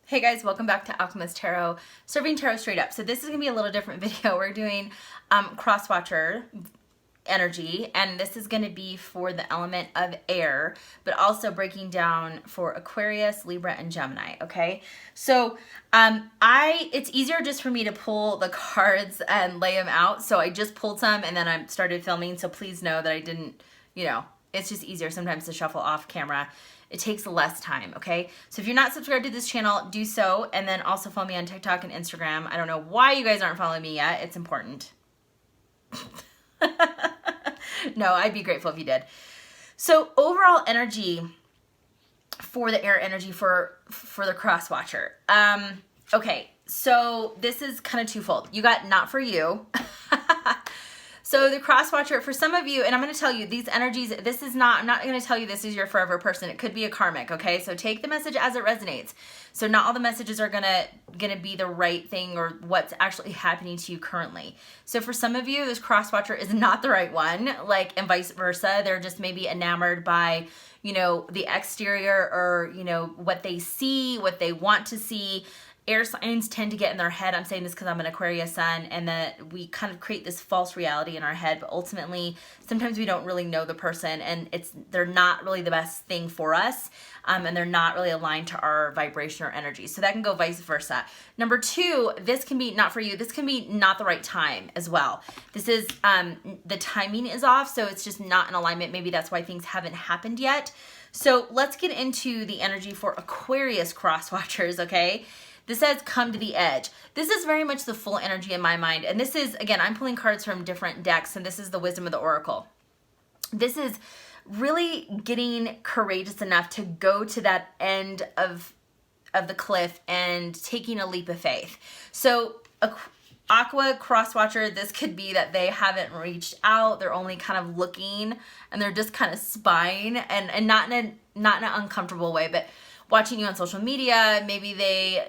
Hey guys, welcome back to Alchemist Tarot, serving tarot straight up. So this is going to be a little different video. We're doing cross-watcher energy, and this is going to be for the element of air, but also breaking down for Aquarius, Libra, and Gemini, okay? So it's easier just for me to pull the cards and lay them out, so I just pulled some and then I started filming, so please know that I didn't, it's just easier sometimes to shuffle off camera. It takes less time, okay? So if you're not subscribed to this channel, do so, and then also follow me on TikTok and Instagram. I don't know why you guys aren't following me yet. It's important. No, I'd be grateful if you did. So overall energy for the air energy for the cross watcher. Okay, so this is kind of twofold. You got not for you. So the cross watcher, for some of you, and I'm going to tell you these energies, I'm not going to tell you this is your forever person. It could be a karmic, okay? So take the message as it resonates. So not all the messages are going to be the right thing or what's actually happening to you currently. So for some of you, this cross watcher is not the right one, and vice versa. They're just maybe enamored by, the exterior or, what they see, what they want to see. Air signs tend to get in their head. I'm saying this because I'm an Aquarius sun, and that we kind of create this false reality in our head, but ultimately sometimes we don't really know the person, and they're not really the best thing for us, and they're not really aligned to our vibration or energy. So that can go vice versa. Number two, this can be not for you. This can be not the right time as well. This is the timing is off, so it's just not in alignment. Maybe that's why things haven't happened yet. So let's get into the energy for Aquarius cross watchers, okay? This says come to the edge. This is very much the full energy in my mind. And this is, again, I'm pulling cards from different decks, and this is the wisdom of the oracle. This is really getting courageous enough to go to that end of the cliff and taking a leap of faith. So Aqua crosswatcher, this could be that they haven't reached out. They're only kind of looking, and they're just kind of spying, and not in an uncomfortable way, but watching you on social media. Maybe they,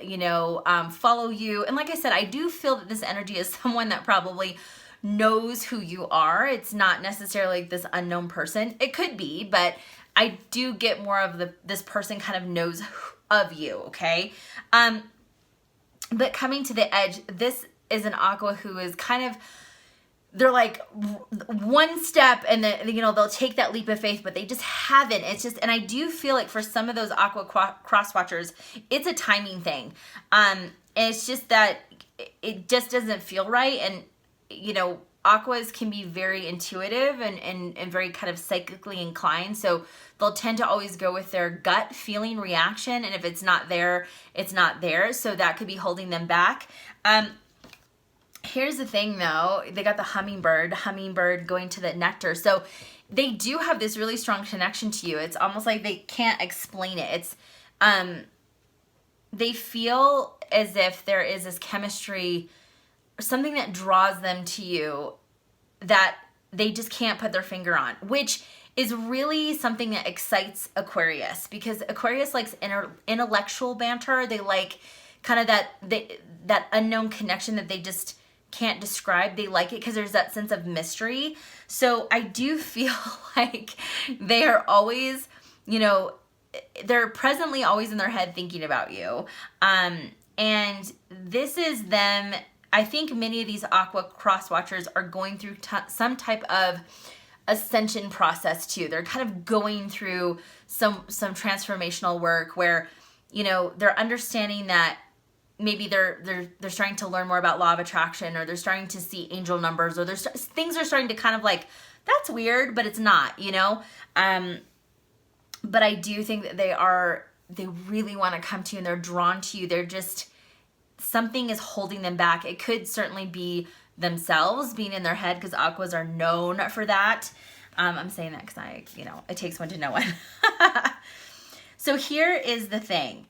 follow you. And like I said, I do feel that this energy is someone that probably knows who you are. It's not necessarily this unknown person. It could be, but I do get more of this person kind of knows of you, okay? But coming to the edge, this is an Aqua who is kind of, they're like one step, and then they'll take that leap of faith, but they just haven't. It's just, and I do feel like for some of those Aqua cross watchers, it's a timing thing. And it's just that it just doesn't feel right. And Aquas can be very intuitive and very kind of psychically inclined, so they'll tend to always go with their gut feeling reaction, and if it's not there, it's not there. So that could be holding them back. Here's the thing though, they got the hummingbird going to the nectar. So they do have this really strong connection to you. It's almost like they can't explain it. It's, they feel as if there is this chemistry, something that draws them to you that they just can't put their finger on, which is really something that excites Aquarius, because Aquarius likes intellectual banter. They like kind of that unknown connection that they just can't describe. They like it because there's that sense of mystery. So I do feel like they are always, they're presently always in their head thinking about you. And this is them. I think many of these Aqua cross watchers are going through some type of ascension process too. They're kind of going through some transformational work where, they're understanding that maybe they're starting to learn more about law of attraction, or they're starting to see angel numbers, or things are starting to kind of like, that's weird, but it's not, but I do think that they really want to come to you, and they're drawn to you. They're just, something is holding them back. It could certainly be themselves being in their head, because Aquas are known for that. I'm saying that because it takes one to know one. So here is the thing.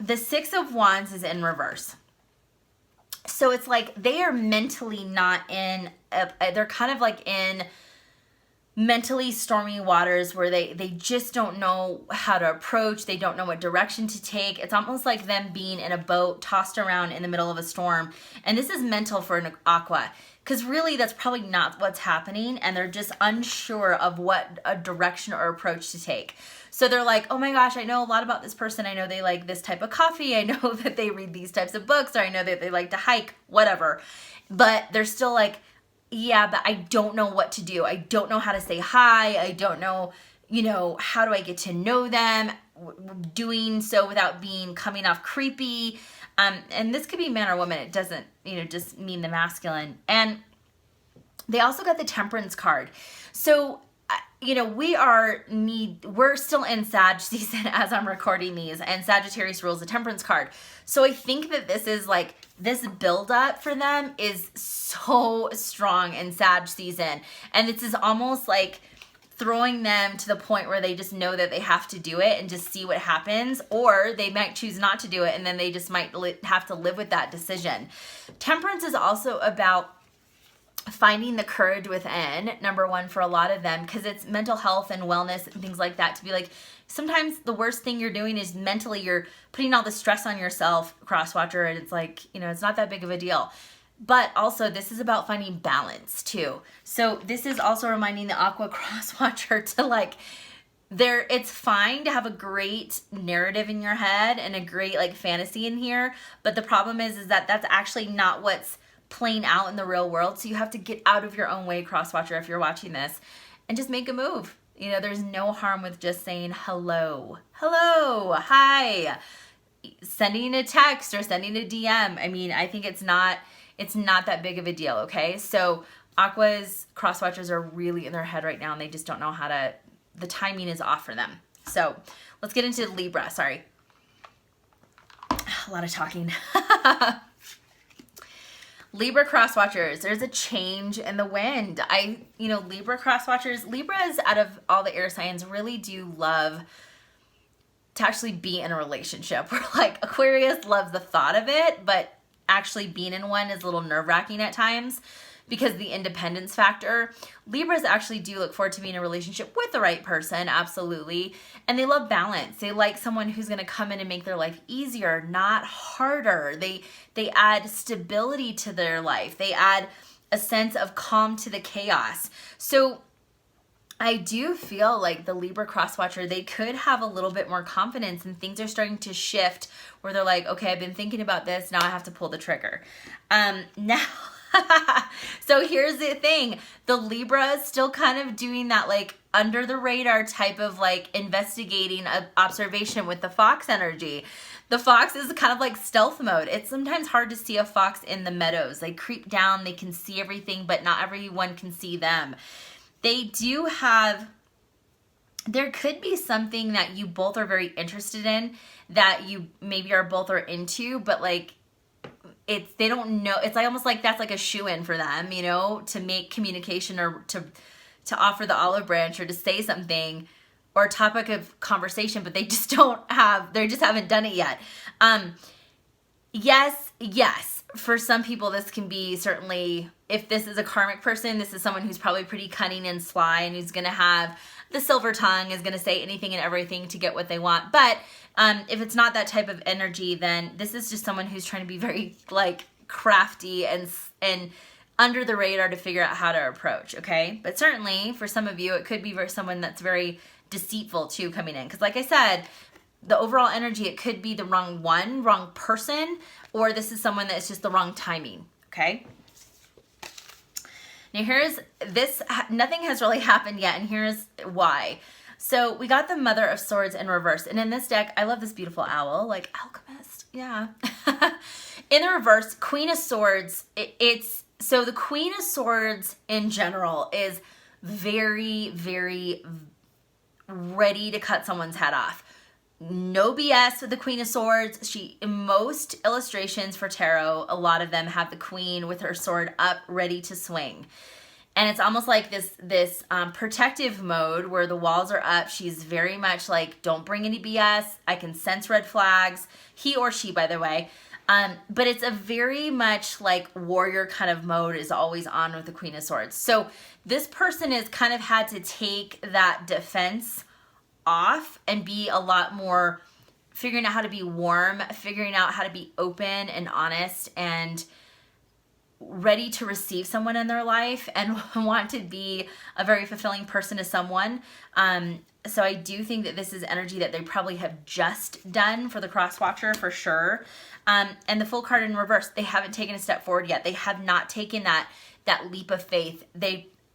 The Six of Wands is in reverse. So it's like they are mentally not in, they're kind of like in mentally stormy waters where they just don't know how to approach. They don't know what direction to take. It's almost like them being in a boat tossed around in the middle of a storm. And this is mental for an Aqua, because really that's probably not what's happening, and they're just unsure of what a direction or approach to take. So they're like, oh my gosh, I know a lot about this person. I know they like this type of coffee. I know that they read these types of books, or I know that they like to hike, whatever. But they're still like, yeah, but I don't know what to do. I don't know how to say hi. I don't know, how do I get to know them? Doing so without coming off creepy. And this could be man or woman. It doesn't, just mean the masculine. And they also got the Temperance card. So, we're still in Sag season as I'm recording these, and Sagittarius rules the Temperance card. So I think that this is like, this buildup for them is so strong in Sag season. And this is almost like throwing them to the point where they just know that they have to do it and just see what happens, or they might choose not to do it and then they just might have to live with that decision. Temperance is also about finding the courage within, number one, for a lot of them, because it's mental health and wellness and things like that, to be like, sometimes the worst thing you're doing is mentally you're putting all the stress on yourself, crosswatcher, and it's like, it's not that big of a deal. But also, this is about finding balance too. So this is also reminding the Aqua crosswatcher to it's fine to have a great narrative in your head and a great fantasy in here, but the problem is that that's actually not what's playing out in the real world. So you have to get out of your own way, crosswatcher, if you're watching this, and just make a move. There's no harm with just saying hello, hi, sending a text or sending a DM. I mean, I think it's not that big of a deal, okay? So Aqua's crosswatchers are really in their head right now, and they just don't know the timing is off for them. So let's get into Libra. Sorry. A lot of talking. Libra crosswatchers, there's a change in the wind. Libra crosswatchers, Libras out of all the air signs really do love to actually be in a relationship. Where Aquarius loves the thought of it, but actually being in one is a little nerve-wracking at times because the independence factor. Libras actually do look forward to being in a relationship with the right person, absolutely. And they love balance. They like someone who's going to come in and make their life easier, not harder. They add stability to their life. They add a sense of calm to the chaos. So I do feel like the Libra crosswatcher, they could have a little bit more confidence, and things are starting to shift where they're like, okay, I've been thinking about this. Now I have to pull the trigger. Now, so here's the thing. The Libra is still kind of doing that under the radar type of investigating observation with the fox energy. The fox is kind of stealth mode. It's sometimes hard to see a fox in the meadows. They creep down, they can see everything, but not everyone can see them. They do have, there could be something that you both are very interested in that you maybe are both are into, but they don't know. It's almost like that's a shoe-in for them, to make communication or to offer the olive branch or to say something or a topic of conversation, but they just haven't done it yet. Yes. For some people, this can be certainly, if this is a karmic person, this is someone who's probably pretty cunning and sly and who's going to have the silver tongue, is going to say anything and everything to get what they want. But if it's not that type of energy, then this is just someone who's trying to be very crafty and under the radar to figure out how to approach, okay? But certainly for some of you, it could be someone that's very deceitful too coming in. Because like I said, the overall energy, it could be the wrong person, or this is someone that's just the wrong timing, okay? Now nothing has really happened yet, and here's why. So we got the Mother of Swords in reverse, and in this deck, I love this beautiful owl, alchemist, yeah. In the reverse, Queen of Swords, so the Queen of Swords in general is very, very ready to cut someone's head off. No BS with the Queen of Swords. Most illustrations for tarot, a lot of them have the Queen with her sword up, ready to swing. And it's almost like this protective mode where the walls are up. She's very much don't bring any BS. I can sense red flags. He or she, by the way. But it's a very much like warrior kind of mode is always on with the Queen of Swords. So this person has kind of had to take that defense off and be a lot more figuring out how to be warm, figuring out how to be open and honest and ready to receive someone in their life and want to be a very fulfilling person to someone. So I do think that this is energy that they probably have just done for the cross watcher for sure. And the Fool card in reverse, they haven't taken a step forward yet. They have not taken that leap of faith.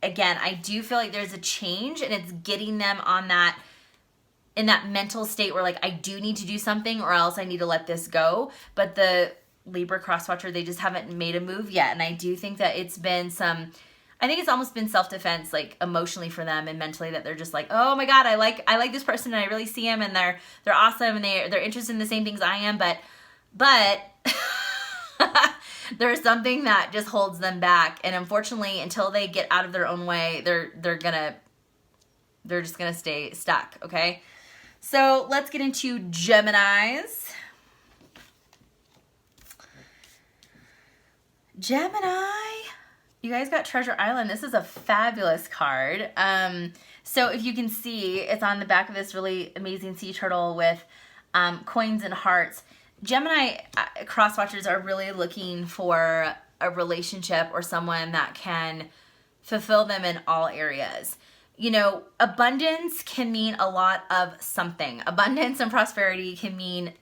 Again, I do feel like there's a change and it's getting them on that, in that mental state where like, I do need to do something or else I need to let this go. But the Libra crosswatcher, they just haven't made a move yet. And I do think that it's been I think it's almost been self-defense, like emotionally for them and mentally, that they're just like, oh my God, I like this person and I really see him and they're awesome and they're interested in the same things I am. But there's something that just holds them back. And unfortunately, until they get out of their own way, they're just gonna stay stuck. Okay. So let's get into Geminis. Gemini, you guys got Treasure Island. This is a fabulous card. So if you can see, it's on the back of this really amazing sea turtle with coins and hearts. Gemini crosswatchers are really looking for a relationship or someone that can fulfill them in all areas. You know, abundance can mean a lot of something. Abundance and prosperity can mean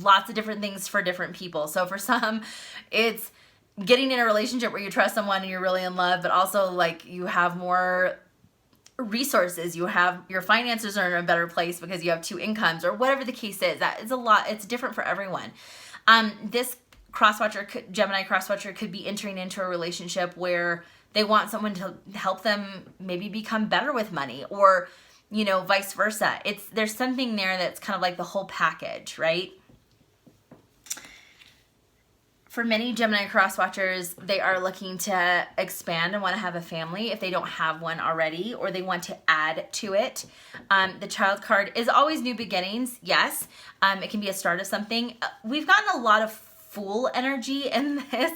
lots of different things for different people. So for some, it's getting in a relationship where you trust someone and you're really in love, but also like you have more resources, your finances are in a better place because you have two incomes or whatever the case is. That is a lot. It's different for everyone. This Gemini crosswatcher could be entering into a relationship where they want someone to help them maybe become better with money or, you know, vice versa. There's something there that's kind of like the whole package, right? For many Gemini crosswatchers, they are looking to expand and want to have a family if they don't have one already, or they want to add to it. The Child card is always new beginnings. Yes, it can be a start of something. We've gotten a lot of Fool energy in this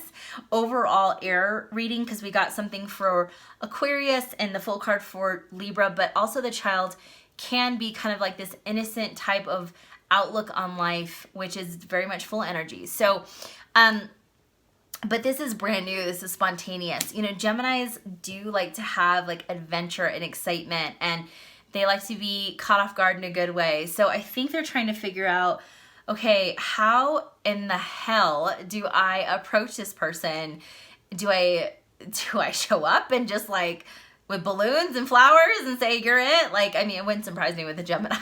overall air reading because we got something for Aquarius and the Fool card for Libra, but also the Child can be kind of like this innocent type of outlook on life, which is very much Fool energy. So, but this is brand new. This is spontaneous. You know, Geminis do like to have like adventure and excitement, and they like to be caught off guard in a good way. So I think they're trying to figure out, okay, how in the hell do I approach this person? Do I show up and just like with balloons and flowers and say, you're it? Like, I mean, it wouldn't surprise me with a Gemini.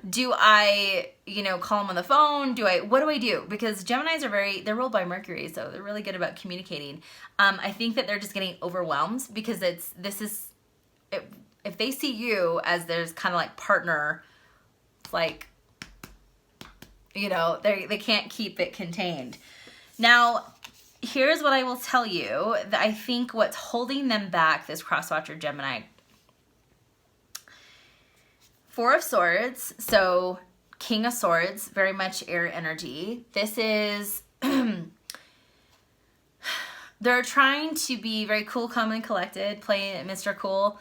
Do I, you know, call them on the phone? What do I do? Because Geminis they're ruled by Mercury, so they're really good about communicating. I think that they're just getting overwhelmed because if they see you as there's kind of like partner, like, you know, they can't keep it contained. Now, here's what I will tell you that I think what's holding them back, this crosswatcher Gemini. Four of Swords, so King of Swords, very much air energy. This is, they're trying to be very cool, calm, and collected, playing Mr. Cool.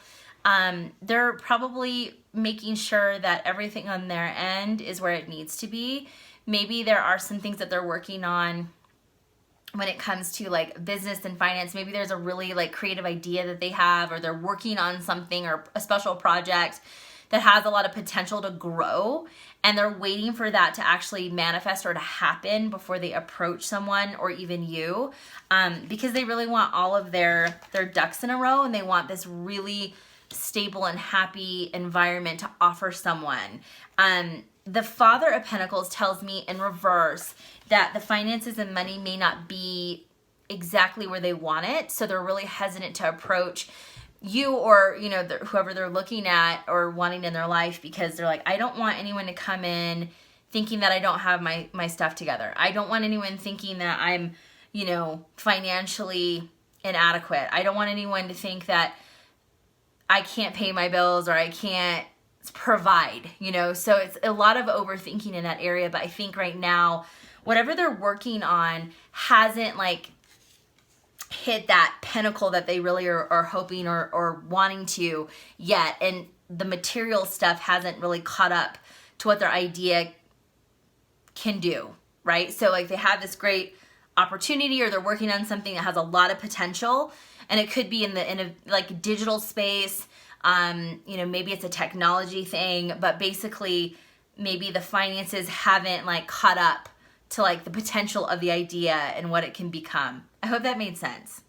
They're probably making sure that everything on their end is where it needs to be. Maybe there are some things that they're working on when it comes to like business and finance. Maybe there's a really like creative idea that they have, or they're working on something or a special project that has a lot of potential to grow, and they're waiting for that to actually manifest or to happen before they approach someone or even you, because they really want all of their ducks in a row, and they want this really stable and happy environment to offer someone. The Father of Pentacles tells me in reverse that the finances and money may not be exactly where they want it, so they're really hesitant to approach you or, you know, whoever they're looking at or wanting in their life, because they're like, I don't want anyone to come in thinking that I don't have my stuff together. I don't want anyone thinking that I'm, you know, financially inadequate. I don't want anyone to think that I can't pay my bills or I can't provide, you know. So it's a lot of overthinking in that area. But I think right now whatever they're working on hasn't like hit that pinnacle that they really are hoping or wanting to yet. And the material stuff hasn't really caught up to what their idea can do, right? So like they have this great opportunity, or they're working on something that has a lot of potential, and it could be in a like digital space. You know, maybe it's a technology thing, but basically maybe the finances haven't like caught up to like the potential of the idea and what it can become. I hope that made sense.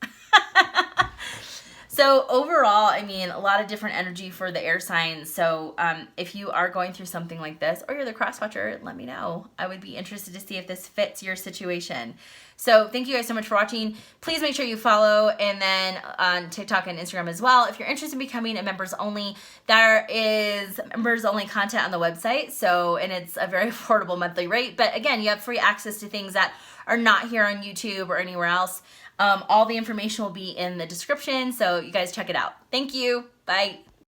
So overall, I mean, a lot of different energy for the air signs. So if you are going through something like this, or you're the cross watcher, let me know. I would be interested to see if this fits your situation. So thank you guys so much for watching. Please make sure you follow, and then on TikTok and Instagram as well. If you're interested in becoming a members only, there is members only content on the website. So, and it's a very affordable monthly rate. But again, you have free access to things that are not here on YouTube or anywhere else. All the information will be in the description, so you guys check it out. Thank you. Bye.